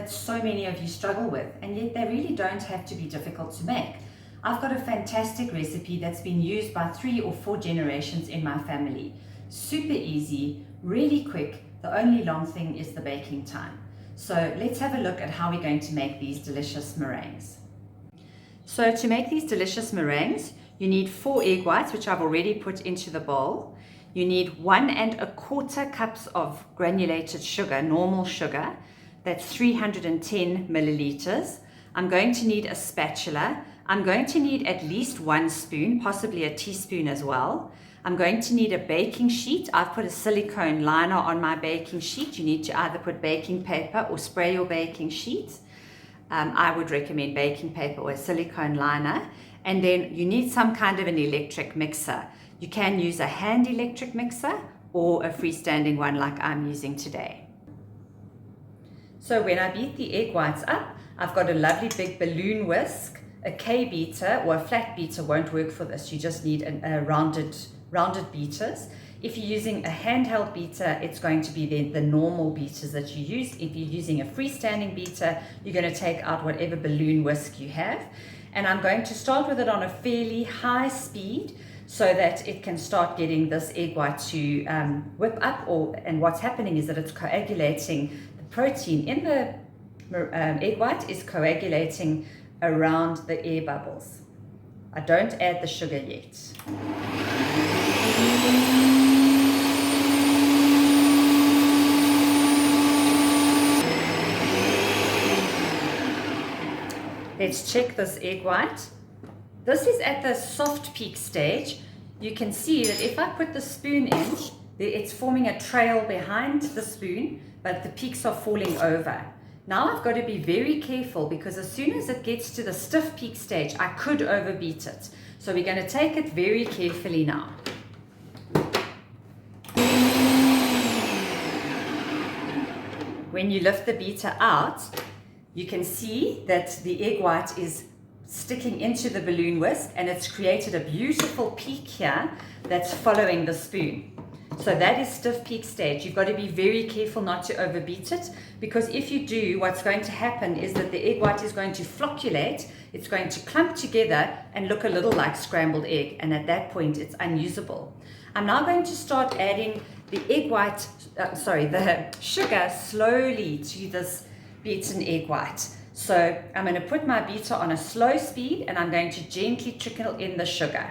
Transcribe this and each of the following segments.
that so many of you struggle with, and yet they really don't have to be difficult to make. I've got a fantastic recipe that's been used by 3 or 4 generations in my family. Super easy, really quick. The only long thing is the baking time. So let's have a look at how we're going to make these delicious meringues. So to make these delicious meringues, you need 4 egg whites, which I've already put into the bowl. You need 1 1/4 cups of granulated sugar, normal sugar. That's 310 milliliters. I'm going to need a spatula. I'm going to need at least 1 spoon, possibly a teaspoon as well. I'm going to need a baking sheet. I've put a silicone liner on my baking sheet. You need to either put baking paper or spray your baking sheet. I would recommend baking paper or a silicone liner. And then you need some kind of an electric mixer. You can use a hand electric mixer or a freestanding one like I'm using today. So when I beat the egg whites up, I've got a lovely big balloon whisk. A K beater or a flat beater won't work for this. You just need a rounded beaters. If you're using a handheld beater, it's going to be the normal beaters that you use. If you're using a freestanding beater, you're going to take out whatever balloon whisk you have. And I'm going to start with it on a fairly high speed so that it can start getting this egg white to whip up. And what's happening is that it's coagulating. The protein in the egg white is coagulating around the air bubbles. I don't add the sugar yet. Let's check this egg white. This is at the soft peak stage. You can see that if I put the spoon in, it's forming a trail behind the spoon, but the peaks are falling over. Now I've got to be very careful because as soon as it gets to the stiff peak stage, I could overbeat it. So we're going to take it very carefully now. When you lift the beater out, you can see that the egg white is sticking into the balloon whisk and it's created a beautiful peak here that's following the spoon. So that is stiff peak stage. You've got to be very careful not to overbeat it, because if you do, what's going to happen is that the egg white is going to flocculate, it's going to clump together and look a little like scrambled egg, and at that point it's unusable. I'm now going to start adding the the sugar slowly to this beaten egg white. So I'm going to put my beater on a slow speed and I'm going to gently trickle in the sugar.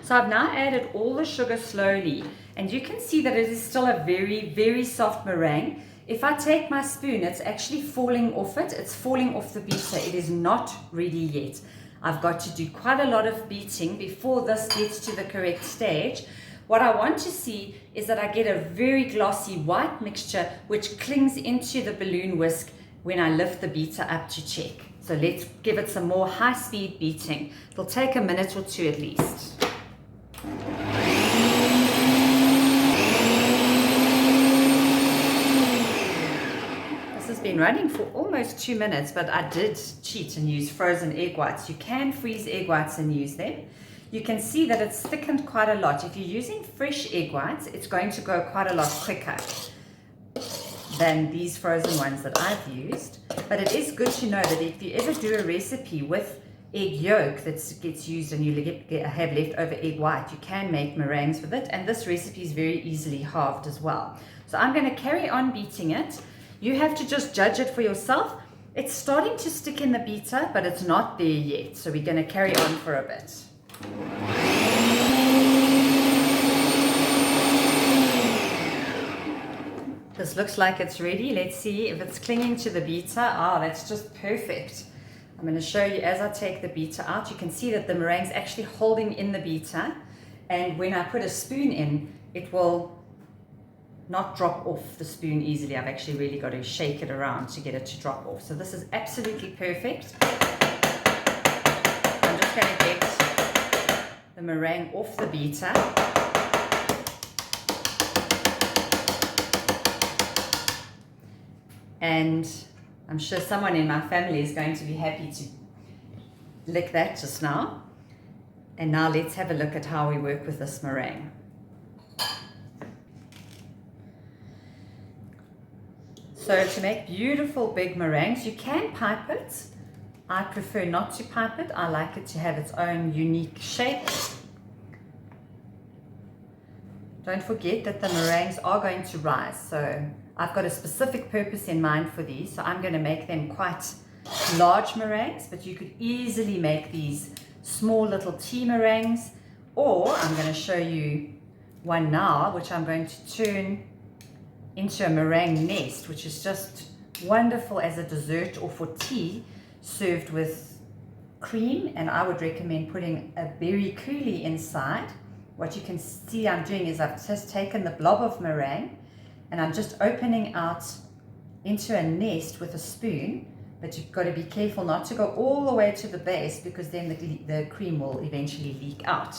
So I've now added all the sugar slowly, and you can see that it is still a very, very soft meringue. If I take my spoon, it's actually falling off it. It's falling off the beater. It is not ready yet. I've got to do quite a lot of beating before this gets to the correct stage. What I want to see is that I get a very glossy white mixture which clings into the balloon whisk when I lift the beater up to check. So let's give it some more high-speed beating. It'll take a minute or 2 at least. This has been running for almost 2 minutes, but I did cheat and use frozen egg whites. You can freeze egg whites and use them. You can see that it's thickened quite a lot. If you're using fresh egg whites, it's going to go quite a lot quicker than these frozen ones that I've used. But it is good to know that if you ever do a recipe with egg yolk that gets used and you have leftover egg white, you can make meringues with it, and this recipe is very easily halved as well. So I'm going to carry on beating it. You have to just judge it for yourself. It's starting to stick in the beater, but it's not there yet, so we're going to carry on for a bit. This looks like it's ready. Let's see if it's clinging to the beater. Ah, that's just perfect. I'm going to show you as I take the beater out. You can see that the meringue's actually holding in the beater, and when I put a spoon in, it will not drop off the spoon easily. I've actually really got to shake it around to get it to drop off. So this is absolutely perfect. I'm just going to get the meringue off the beater. And I'm sure someone in my family is going to be happy to lick that just now. And now let's have a look at how we work with this meringue. So to make beautiful big meringues, you can pipe it. I prefer not to pipe it. I like it to have its own unique shape. Don't forget that the meringues are going to rise. So I've got a specific purpose in mind for these. So I'm going to make them quite large meringues, but you could easily make these small little tea meringues. Or I'm going to show you one now, which I'm going to turn into a meringue nest, which is just wonderful as a dessert or for tea, served with cream. And I would recommend putting a berry coulis inside. What you can see I'm doing is I've just taken the blob of meringue and I'm just opening out into a nest with a spoon, but you've got to be careful not to go all the way to the base, because then the cream will eventually leak out.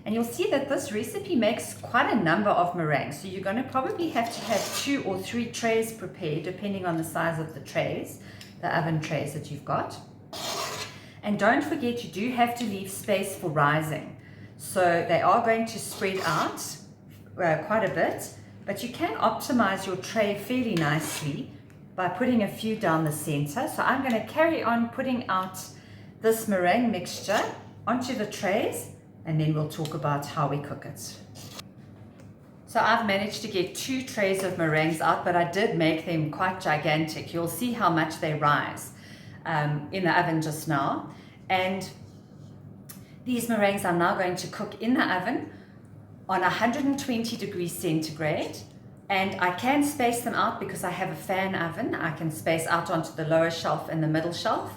And you'll see that this recipe makes quite a number of meringues, so you're going to probably have to have 2 or 3 trays prepared, depending on the size of the trays, the oven trays that you've got. And don't forget, you do have to leave space for rising. So they are going to spread out quite a bit, but you can optimize your tray fairly nicely by putting a few down the center. So I'm going to carry on putting out this meringue mixture onto the trays, and then we'll talk about how we cook it. So I've managed to get 2 trays of meringues out, but I did make them quite gigantic. You'll see how much they rise in the oven just now. And these meringues I'm now going to cook in the oven on 120 degrees centigrade. And I can space them out because I have a fan oven. I can space out onto the lower shelf and the middle shelf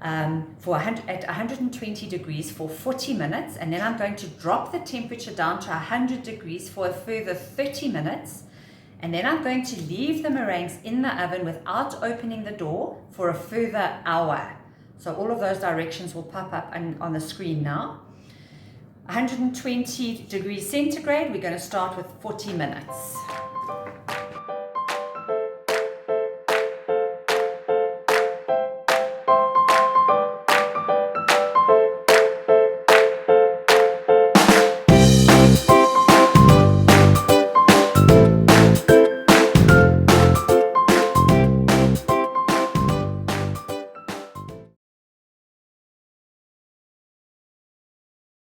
at 120 degrees for 40 minutes. And then I'm going to drop the temperature down to 100 degrees for a further 30 minutes. And then I'm going to leave the meringues in the oven without opening the door for a further hour. So all of those directions will pop up on the screen now. 120 degrees centigrade, we're going to start with 40 minutes.